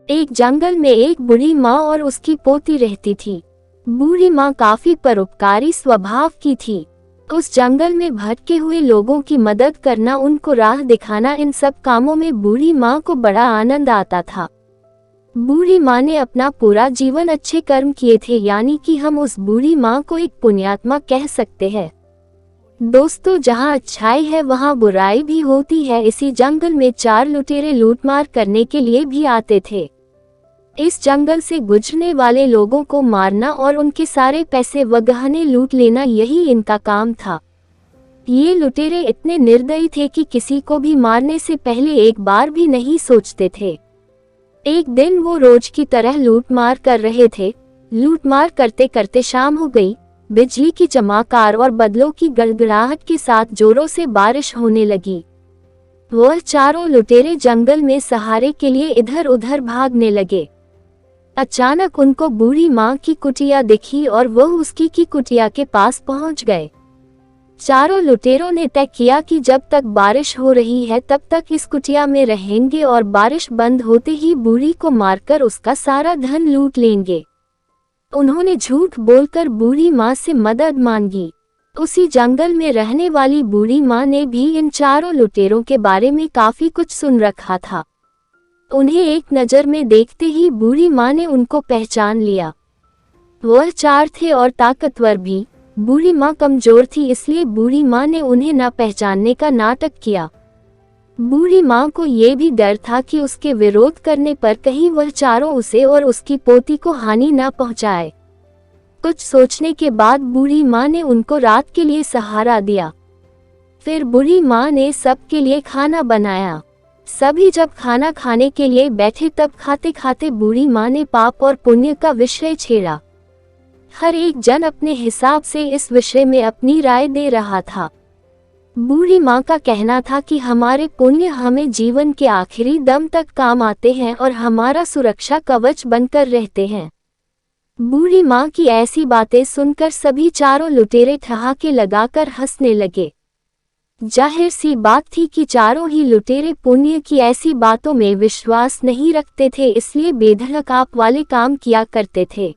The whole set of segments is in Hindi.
एक जंगल में एक बूढ़ी माँ और उसकी पोती रहती थी। बूढ़ी माँ काफी परोपकारी स्वभाव की थी। उस जंगल में भटके हुए लोगों की मदद करना, उनको राह दिखाना, इन सब कामों में बूढ़ी माँ को बड़ा आनंद आता था। बूढ़ी माँ ने अपना पूरा जीवन अच्छे कर्म किए थे, यानी कि हम उस बूढ़ी माँ को एक पुण्यात्मा कह सकते हैं। दोस्तों, जहाँ अच्छाई है वहाँ बुराई भी होती है। इसी जंगल में 4 लुटेरे लूटमार करने के लिए भी आते थे। इस जंगल से गुजरने वाले लोगों को मारना और उनके सारे पैसे व गहने लूट लेना, यही इनका काम था। ये लुटेरे इतने निर्दयी थे कि किसी को भी मारने से पहले एक बार भी नहीं सोचते थे। एक दिन वो रोज की तरह लूटमार कर रहे थे। लूटमार करते करते शाम हो गई। बिजली की चमकार और बादलों की गड़गड़ाहट के साथ जोरों से बारिश होने लगी। वह चारों लुटेरे जंगल में सहारे के लिए इधर उधर भागने लगे। अचानक उनको बूढ़ी माँ की कुटिया दिखी और वह उसकी की कुटिया के पास पहुंच गए। चारों लुटेरों ने तय किया कि जब तक बारिश हो रही है तब तक इस कुटिया में रहेंगे और बारिश बंद होते ही बूढ़ी को मारकर उसका सारा धन लूट लेंगे। उन्होंने झूठ बोलकर बूढ़ी माँ से मदद मांगी। उसी जंगल में रहने वाली बूढ़ी माँ ने भी इन चारों लुटेरों के बारे में काफी कुछ सुन रखा था। उन्हें एक नज़र में देखते ही बूढ़ी माँ ने उनको पहचान लिया। वह 4 थे और ताकतवर भी। बूढ़ी माँ कमजोर थी, इसलिए बूढ़ी माँ ने उन्हें न पहचानने का नाटक किया। बूढ़ी माँ को ये भी डर था कि उसके विरोध करने पर कहीं वह चारों उसे और उसकी पोती को हानि न पहुँचाए। कुछ सोचने के बाद बूढ़ी माँ ने उनको रात के लिए सहारा दिया। फिर बूढ़ी माँ ने सबके लिए खाना बनाया। सभी जब खाना खाने के लिए बैठे तब खाते खाते बूढ़ी माँ ने पाप और पुण्य का विषय छेड़ा। हर एक जन अपने हिसाब से इस विषय में अपनी राय दे रहा था। बूढ़ी माँ का कहना था कि हमारे पुण्य हमें जीवन के आखिरी दम तक काम आते हैं और हमारा सुरक्षा कवच बनकर रहते हैं। बूढ़ी माँ की ऐसी बातें सुनकर सभी चारों लुटेरे ठहाके लगाकर हंसने लगे। जाहिर सी बात थी कि चारों ही लुटेरे पुण्य की ऐसी बातों में विश्वास नहीं रखते थे, इसलिए बेधड़क आप वाले काम किया करते थे।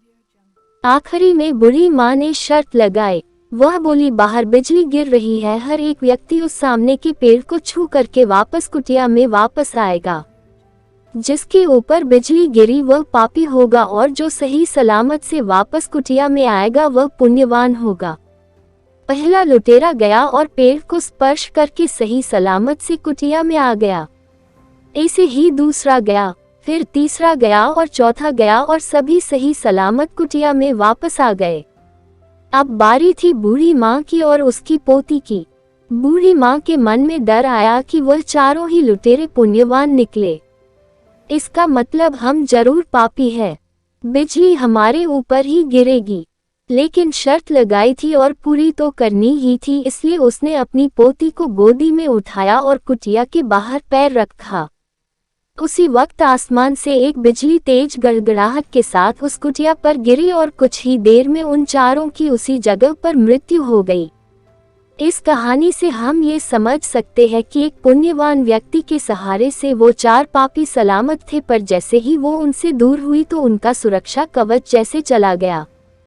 आखिरी में बूढ़ी माँ ने शर्त लगाई। वह बोली, बाहर बिजली गिर रही है, हर एक व्यक्ति उस सामने के पेड़ को छू करके वापस कुटिया में वापस आएगा। जिसके ऊपर बिजली गिरी वह पापी होगा और जो सही सलामत से वापस कुटिया में आएगा वह पुण्यवान होगा। पहला लुटेरा गया और पेड़ को स्पर्श करके सही सलामत से कुटिया में आ गया। ऐसे ही दूसरा गया, फिर तीसरा गया और चौथा गया और सभी सही सलामत कुटिया में वापस आ गए। अब बारी थी बूढ़ी माँ की और उसकी पोती की। बूढ़ी माँ के मन में डर आया कि वह चारों ही लुटेरे पुण्यवान निकले। इसका मतलब हम जरूर पापी है, बिजली हमारे ऊपर ही गिरेगी। लेकिन शर्त लगाई थी और पूरी तो करनी ही थी, इसलिए उसने अपनी पोती को गोदी में उठाया और कुटिया के बाहर पैर रखा। उसी वक्त आसमान से एक बिजली तेज गड़गड़ाहट के साथ उस कुटिया पर गिरी और कुछ ही देर में उन चारों की उसी जगह पर मृत्यु हो गई। इस कहानी से हम ये समझ सकते हैं कि एक पुण्यवान व्यक्ति के सहारे से वो 4 पापी सलामत थे, पर जैसे ही वो उनसे दूर हुई तो उनका सुरक्षा कवच जैसे चला गया।